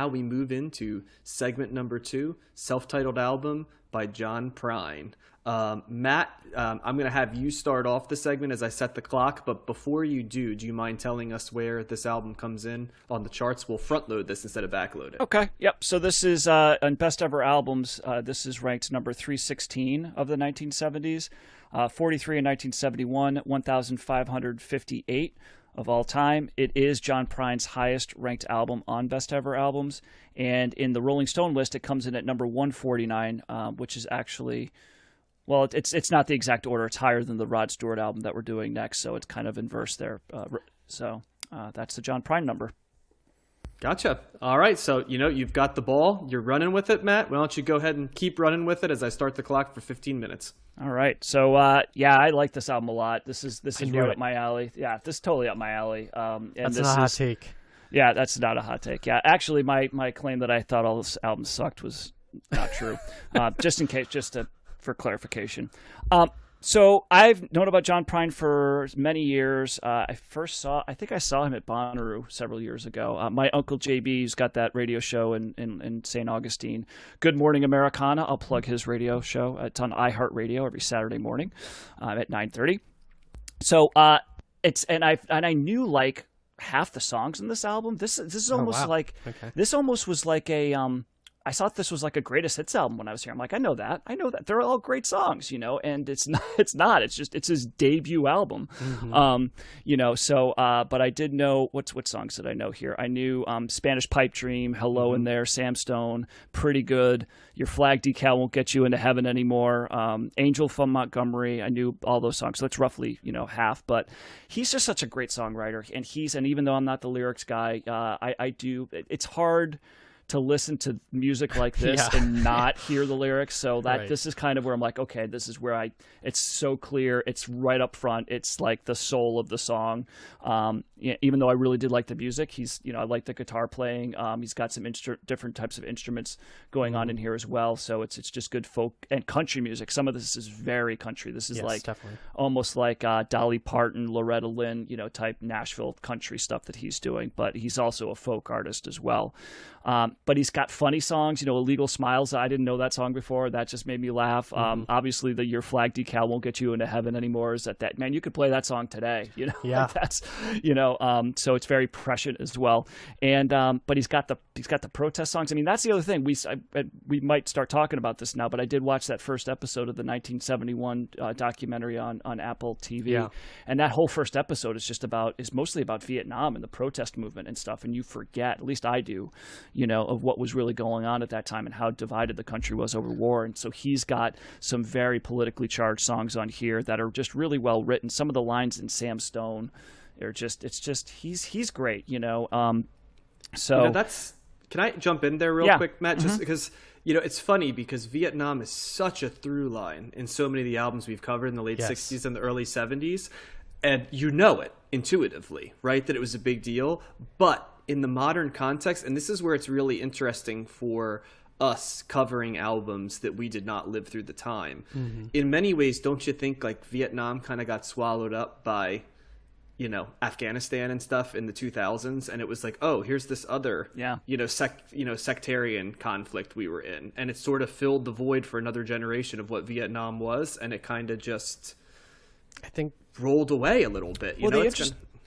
we move into segment number 2, self-titled album by John Prine. Matt, I'm going to have you start off the segment as I set the clock, but before you do you mind telling us where this album comes in on the charts? We'll front load this instead of backload it. Okay, yep. So this is on Best Ever Albums. This is ranked number 316 of the 1970s, 43 in 1971, 1,558 of all time. It is John Prine's highest ranked album on Best Ever Albums, and in the Rolling Stone list it comes in at number 149, which is actually, well, it's not the exact order. It's higher than the Rod Stewart album that we're doing next, so it's kind of inverse there. So that's the John Prine number. Gotcha. All right, so you've got the ball. You're running with it, Matt. Why don't you go ahead and keep running with it as I start the clock for 15 minutes. All right. So yeah, I like this album a lot. This is right up my alley. Yeah, this is totally up my alley. And that's not a hot take. Yeah, that's not a hot take. Yeah, actually, my claim that I thought all this album sucked was not true. Just in case, for clarification. So I've known about John Prine for many years. I think I saw him at Bonnaroo several years ago. My uncle JB, who's got that radio show in St. Augustine, Good Morning Americana. I'll plug his radio show. It's on iHeartRadio every Saturday morning at 9:30. So I knew like half the songs in this album. This is almost this almost was like a I thought this was like a greatest hits album when I was here. I'm like, I know that. They're all great songs, and it's not. It's his debut album. Mm-hmm. But I did know what songs did I know here? I knew Spanish Pipe Dream, Hello in There, Sam Stone, Pretty Good, Your Flag Decal Won't Get You Into Heaven Anymore, Angel from Montgomery. I knew all those songs. So that's roughly, half, but he's just such a great songwriter. And even though I'm not the lyrics guy, it's hard to listen to music like this and not hear the lyrics. So this is kind of where I'm like, okay, this is where it's so clear. It's right up front. It's like the soul of the song. Even though I really did like the music, I like the guitar playing. He's got some different types of instruments going on in here as well. So it's just good folk and country music. Some of this is very country. This is definitely almost like Dolly Parton, Loretta Lynn, type Nashville country stuff that he's doing. But he's also a folk artist as well. But he's got funny songs, Illegal Smiles. I didn't know that song before. That just made me laugh. Obviously, the Your Flag Decal Won't Get You Into Heaven Anymore is that man, you could play that song today, Yeah. That's, so it's very prescient as well. And, but he's got the protest songs. I mean, that's the other thing. We might start talking about this now, but I did watch that first episode of the 1971 documentary on Apple TV. Yeah. And that whole first episode is mostly about Vietnam and the protest movement and stuff. And you forget, at least I do, of what was really going on at that time and how divided the country was over war. And so he's got some very politically charged songs on here that are just really well written. Some of the lines in Sam Stone are he's great, so can I jump in there real quick, Matt? Just because, it's funny because Vietnam is such a through line in so many of the albums we've covered in the late 60s and the early 70s. And it intuitively, right? That it was a big deal. But in the modern context, and this is where it's really interesting for us covering albums that we did not live through the time. In many ways, don't you think like Vietnam kind of got swallowed up by, Afghanistan and stuff in the 2000s, and it was like, oh, here's this other, sectarian conflict we were in, and it sort of filled the void for another generation of what Vietnam was, and it kind of just, I think, rolled away a little bit.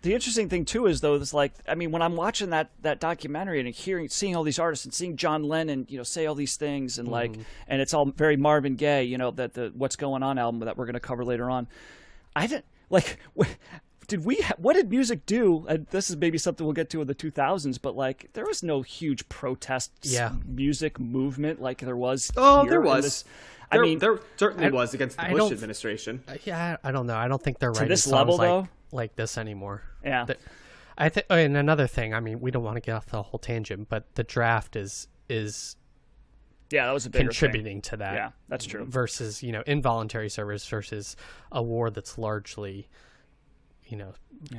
The interesting thing too is though, it's like, I mean, when I'm watching that documentary and seeing all these artists and seeing John Lennon, say all these things and and it's all very Marvin Gaye, that the What's Going On album that we're going to cover later on. I didn't like. What did music do? And this is maybe something we'll get to in the 2000s, but like there was no huge protest music movement like there was. Oh, there was. There certainly was against the Bush administration. Yeah, I don't know. I don't think they're writing to this songs level like this anymore. Yeah. I think. And another thing, I mean, we don't want to get off the whole tangent, but the draft is that was a bigger contributing thing to that. Yeah, that's true. Versus involuntary service versus a war that's largely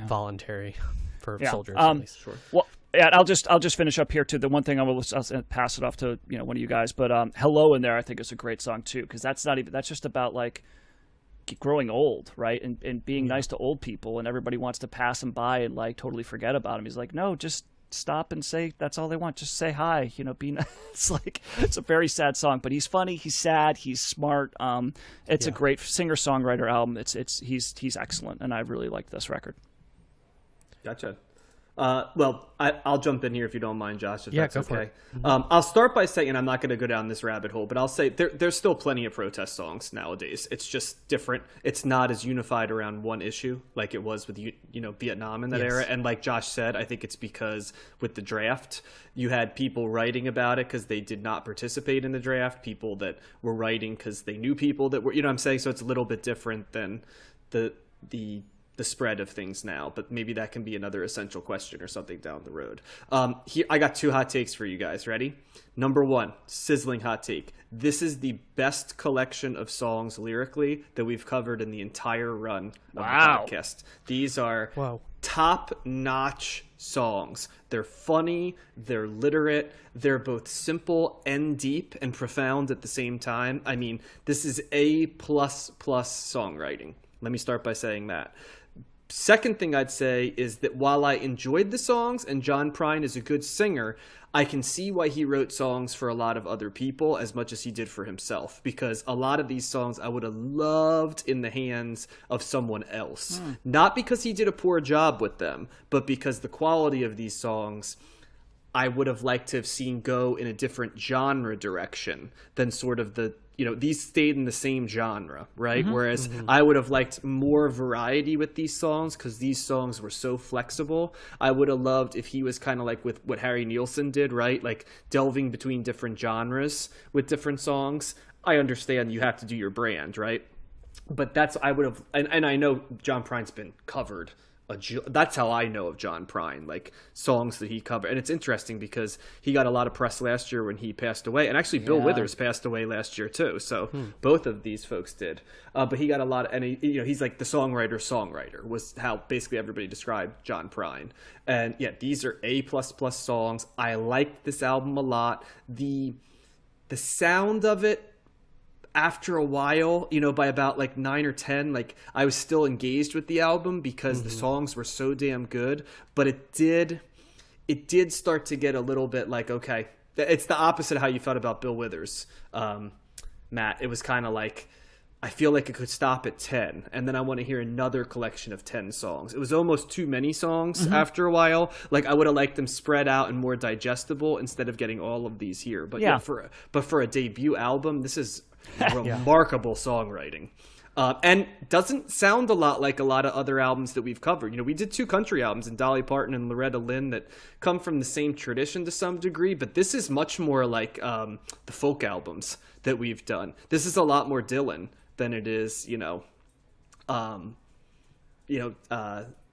voluntary for soldiers at least. Sure. Well, yeah, I'll just finish up here too. The one thing I'll pass it off to one of you guys, but "Hello in There" I think is a great song too, because that's just about like growing old, right, and being nice to old people, and everybody wants to pass them by and like totally forget about them. He's like, no, just stop and say that's all they want. Just say hi, you know, it's like, it's a very sad song, but he's funny, he's sad, he's smart. It's a great singer-songwriter album. He's excellent, and I really like this record. Gotcha. Well, I'll jump in here if you don't mind, Josh, if that's okay. Mm-hmm. I'll start by saying, and I'm not going to go down this rabbit hole, but I'll say there's still plenty of protest songs nowadays. It's just different. It's not as unified around one issue like it was with, you know, Vietnam in that era. And like Josh said, I think it's because with the draft, you had people writing about it because they did not participate in the draft, people that were writing because they knew people that were, you know what I'm saying? So it's a little bit different than the spread of things now, but maybe that can be another essential question or something down the road. Here, I got 2 hot takes for you guys. Ready? Number 1, sizzling hot take. This is the best collection of songs lyrically that we've covered in the entire run of the podcast. These are top-notch songs. They're funny, they're literate, they're both simple and deep and profound at the same time. I mean, this is A++ songwriting. Let me start by saying that. Second thing I'd say is that while I enjoyed the songs and John Prine is a good singer, I can see why he wrote songs for a lot of other people as much as he did for himself, because a lot of these songs I would have loved in the hands of someone else. Not because he did a poor job with them, but because the quality of these songs I would have liked to have seen go in a different genre direction than sort of the, you know, these stayed in the same genre, right? Whereas I would have liked more variety with these songs because these songs were so flexible. I would have loved if he was kind of like with what Harry Nilsson did, right? Like delving between different genres with different songs. I understand you have to do your brand, right? But that's, I would have, and I know John Prine's been covered. That's how I know of John Prine, like songs that he covered. And it's interesting because he got a lot of press last year when he passed away. And actually Bill Withers passed away last year too. So both of these folks did. But he got a lot of, and he, you know, he's like the songwriter was how basically everybody described John Prine. And yeah, these are A++ songs. I liked this album a lot. The sound of it, after a while, you know, by about like 9 or 10, like I was still engaged with the album because the songs were so damn good, but it did start to get a little bit like, okay, it's the opposite of how you felt about Bill Withers, Matt. It was kind of like, I feel like it could stop at 10 and then I want to hear another collection of 10 songs. It was almost too many songs after a while. Like I would have liked them spread out and more digestible instead of getting all of these here. But yeah, for a debut album, this is remarkable songwriting. And doesn't sound a lot like a lot of other albums that we've covered. You know, we did 2 country albums in Dolly Parton and Loretta Lynn that come from the same tradition to some degree, but this is much more like the folk albums that we've done. This is a lot more Dylan than it is,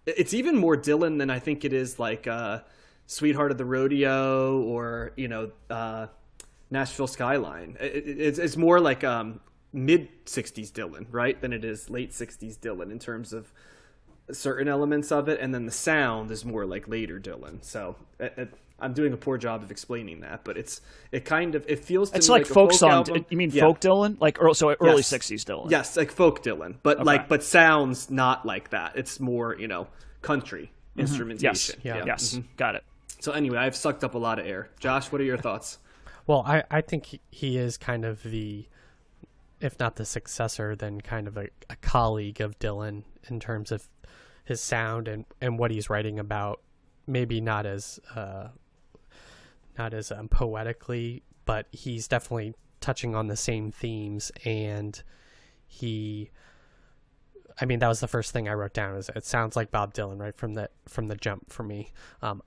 it's even more Dylan than I think it is like Sweetheart of the Rodeo or, Nashville Skyline. It's more like mid-'60s Dylan, right, than it is late 60s Dylan in terms of certain elements of it, and then the sound is more like later Dylan. So I'm doing a poor job of explaining that, but it feels to it's me like folk song. album. You mean folk Dylan, like early 60s Dylan? Yes, like folk Dylan, but but sounds not like that. It's more country instrumentation. Yes, got it. So anyway, I've sucked up a lot of air. Josh, what are your thoughts? Well, I think he is kind of the, if not the successor, then kind of a colleague of Dylan in terms of his sound and what he's writing about. Maybe not as poetically, but he's definitely touching on the same themes. And that was the first thing I wrote down. Is it sounds like Bob Dylan right from the jump for me.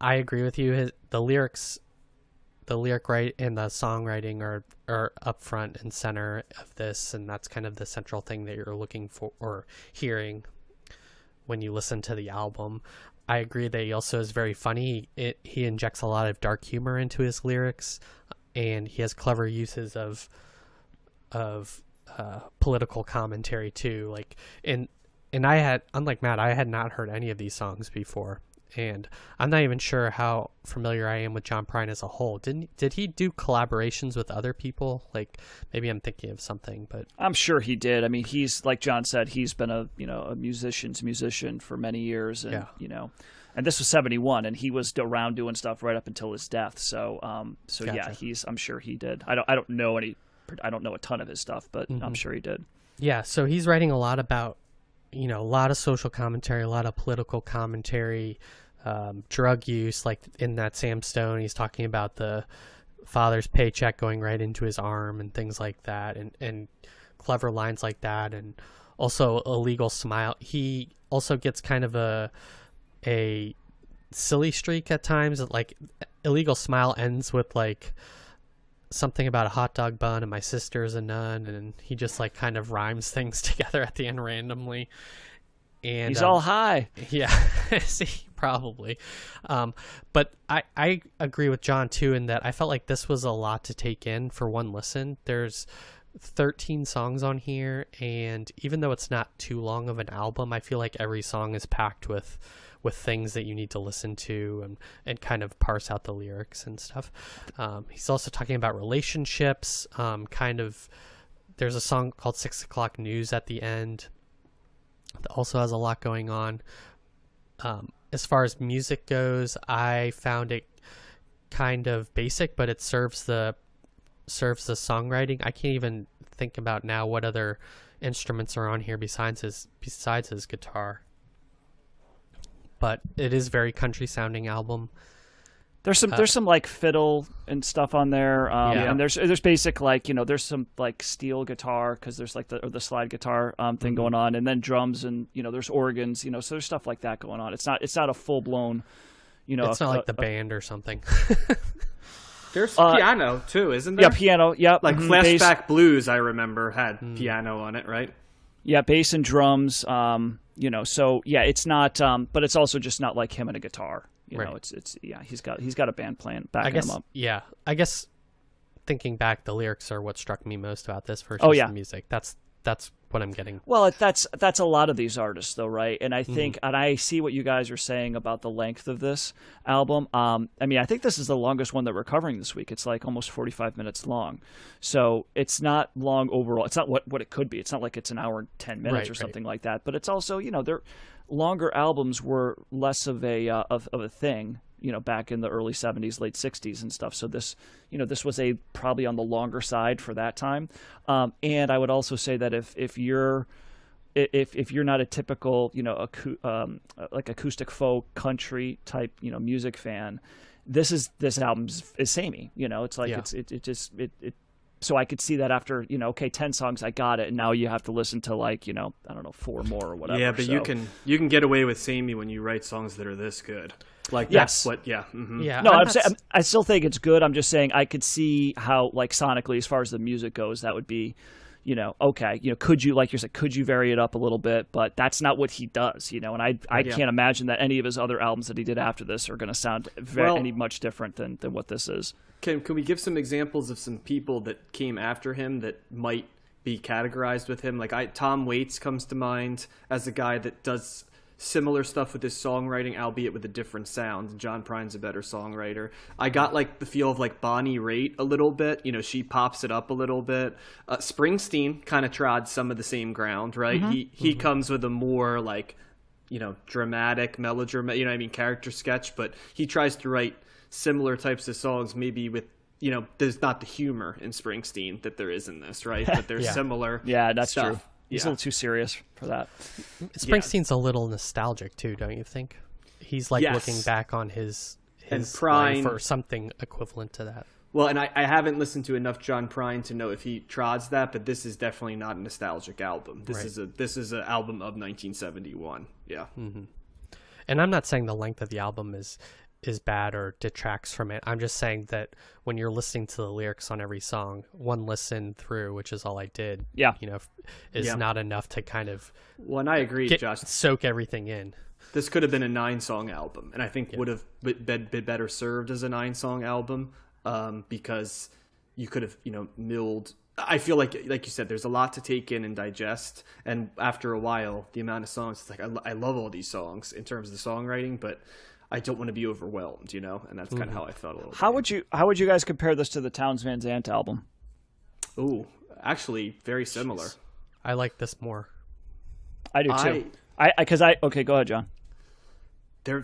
I agree with you. The lyric right and the songwriting are up front and center of this, and that's kind of the central thing that you're looking for or hearing when you listen to the album. I agree that he also is very funny. He injects a lot of dark humor into his lyrics, and he has clever uses of political commentary too. Like and I had, unlike Matt, I had not heard any of these songs before. And I'm not even sure how familiar I am with John Prine as a whole. Did he do collaborations with other people? Like maybe I'm thinking of something, but I'm sure he did. I mean, he's like John said, he's been a musician's musician for many years, and And this was 71, and he was around doing stuff right up until his death. So, Gotcha. Yeah, I'm sure he did. I don't know a ton of his stuff, but I'm sure he did. Yeah, so he's writing a lot about, a lot of social commentary, a lot of political commentary, drug use. Like in that Sam Stone, he's talking about the father's paycheck going right into his arm and things like that, and clever lines like that, and also Illegal Smile. He also gets kind of a silly streak at times. Like Illegal Smile ends with like something about a hot dog bun and my sister's a nun, and he just like kind of rhymes things together at the end randomly. And he's all high. Yeah, see, probably. But I agree with John too in that I felt like this was a lot to take in for one listen. There's 13 songs on here, and even though it's not too long of an album, I feel like every song is packed with things that you need to listen to and kind of parse out the lyrics and stuff. He's also talking about relationships. There's a song called 6 O'Clock News at the end that also has a lot going on. As far as music goes, I found it kind of basic, but it serves the songwriting. I can't even think about now what other instruments are on here besides his guitar. But it is very country sounding album. There's some like fiddle and stuff on there, and there's basic like there's some like steel guitar because there's like the slide guitar thing going on, and then drums and there's organs, so there's stuff like that going on. It's not a full blown, it's not like the band or something. There's piano too, isn't there? Yeah, piano. Yeah, like Flashback bass. Blues, I remember had piano on it, right? Yeah, bass and drums. So yeah, it's not, but it's also just not like him and a guitar. He's got a band playing backing him up. Yeah, I guess thinking back, the lyrics are what struck me most about this versus the music. That's what I'm getting. Well, that's a lot of these artists, though, right? And I think, and I see what you guys are saying about the length of this album. I think this is the longest one that we're covering this week. It's like almost 45 minutes long, so it's not long overall. It's not what it could be. It's not like it's an hour and 10 minutes or something like that. But it's also, their longer albums were less of a thing. Back in the early 70s, late 60s and stuff. So this was probably on the longer side for that time. And I would also say that if you're not a typical, like acoustic folk country type, music fan, this album is samey. It's like so I could see that after 10 songs, I got it, and now you have to listen to like I don't know 4 more or whatever. Yeah, but you can get away with samey when you write songs that are this good. Like that's what, yeah. No, I still think it's good. I'm just saying I could see how, like sonically, as far as the music goes, that would be, okay. Could you, like you said, could you vary it up a little bit? But that's not what he does, And I can't imagine that any of his other albums that he did after this are going to sound any much different than what this is. Can we give some examples of some people that came after him that might be categorized with him? Like Tom Waits comes to mind as a guy that does similar stuff with his songwriting, albeit with a different sound. John Prine's a better songwriter. I got like the feel of like Bonnie Raitt a little bit. She pops it up a little bit. Springsteen kind of trod some of the same ground, right? He comes with a more like, dramatic, melodramatic, character sketch, but he tries to write similar types of songs, maybe with, there's not the humor in Springsteen that there is in this, right? But there's similar that's stuff. True. He's a little too serious for that. Springsteen's a little nostalgic too, don't you think? He's like looking back on his Prine life or something equivalent to that. Well, and I haven't listened to enough John Prine to know if he trods that, but this is definitely not a nostalgic album. This is an album of 1971. Yeah. Mm-hmm. And I'm not saying the length of the album is bad or detracts from it. I'm just saying that when you're listening to the lyrics on every song, one listen through, which is all I did, is not enough to kind of and I agree, Josh, soak everything in. This could have been a 9-song album, and I think would have been better served as a 9-song album, because you could have, milled. I feel like you said, there's a lot to take in and digest, and after a while, the amount of songs, it's like I love all these songs in terms of the songwriting, but I don't want to be overwhelmed, and that's kind of how I felt a little bit. How would you guys compare this to the Townes Van Zandt album? Oh, actually, very similar. I like this more. I do too. Okay, go ahead, John.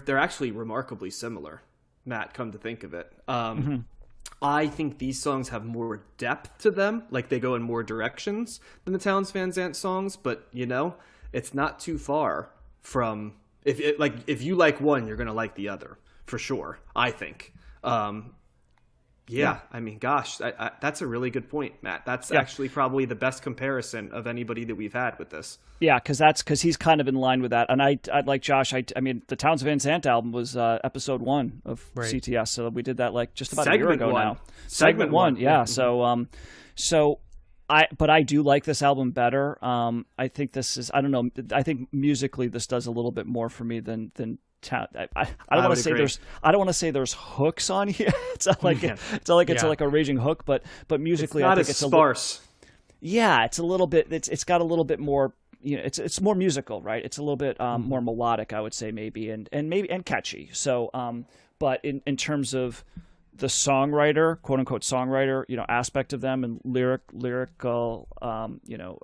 they're actually remarkably similar, Matt, come to think of it. I think these songs have more depth to them, like they go in more directions than the Townes Van Zandt songs, but you know, it's not too far from if you like one, you're going to like the other for sure, I think. Yeah, I mean, gosh, that's a really good point, Matt. That's actually probably the best comparison of anybody that we've had with this. Yeah, because he's kind of in line with that. And I'd like Josh. I mean, the Townes Van Zandt album was episode 1 of CTS, so we did that like just about a year ago now. Segment one, yeah. So I do like this album better. I think this is, I don't know. I think musically this does a little bit more for me than. I don't want to say there's hooks on here. It's not like it's like a raging hook, but musically it's not I think as sparse. It's a little bit. It's got a little bit more. You know, it's more musical, right? It's a little bit more melodic, I would say, maybe, and catchy. So, but in terms of the songwriter, quote unquote songwriter, you know, aspect of them and lyrical, you know,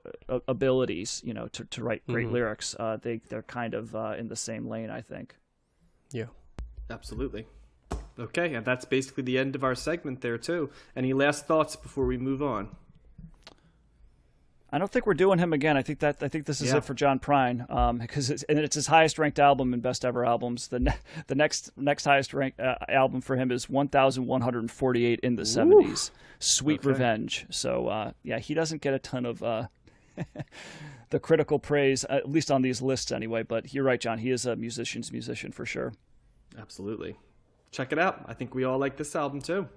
abilities, you know, to write great lyrics, they're kind of in the same lane, I think. Yeah, absolutely. Okay, and that's basically the end of our segment there too. Any last thoughts before we move on? I don't think we're doing him again. I think this is it for John Prine, because it's his highest ranked album in best ever albums. The next highest ranked album for him is 1,148 in the 70s. Sweet Revenge. So he doesn't get a ton of the critical praise, at least on these lists anyway. But you're right, John. He is a musician's musician for sure. Absolutely. Check it out. I think we all like this album too.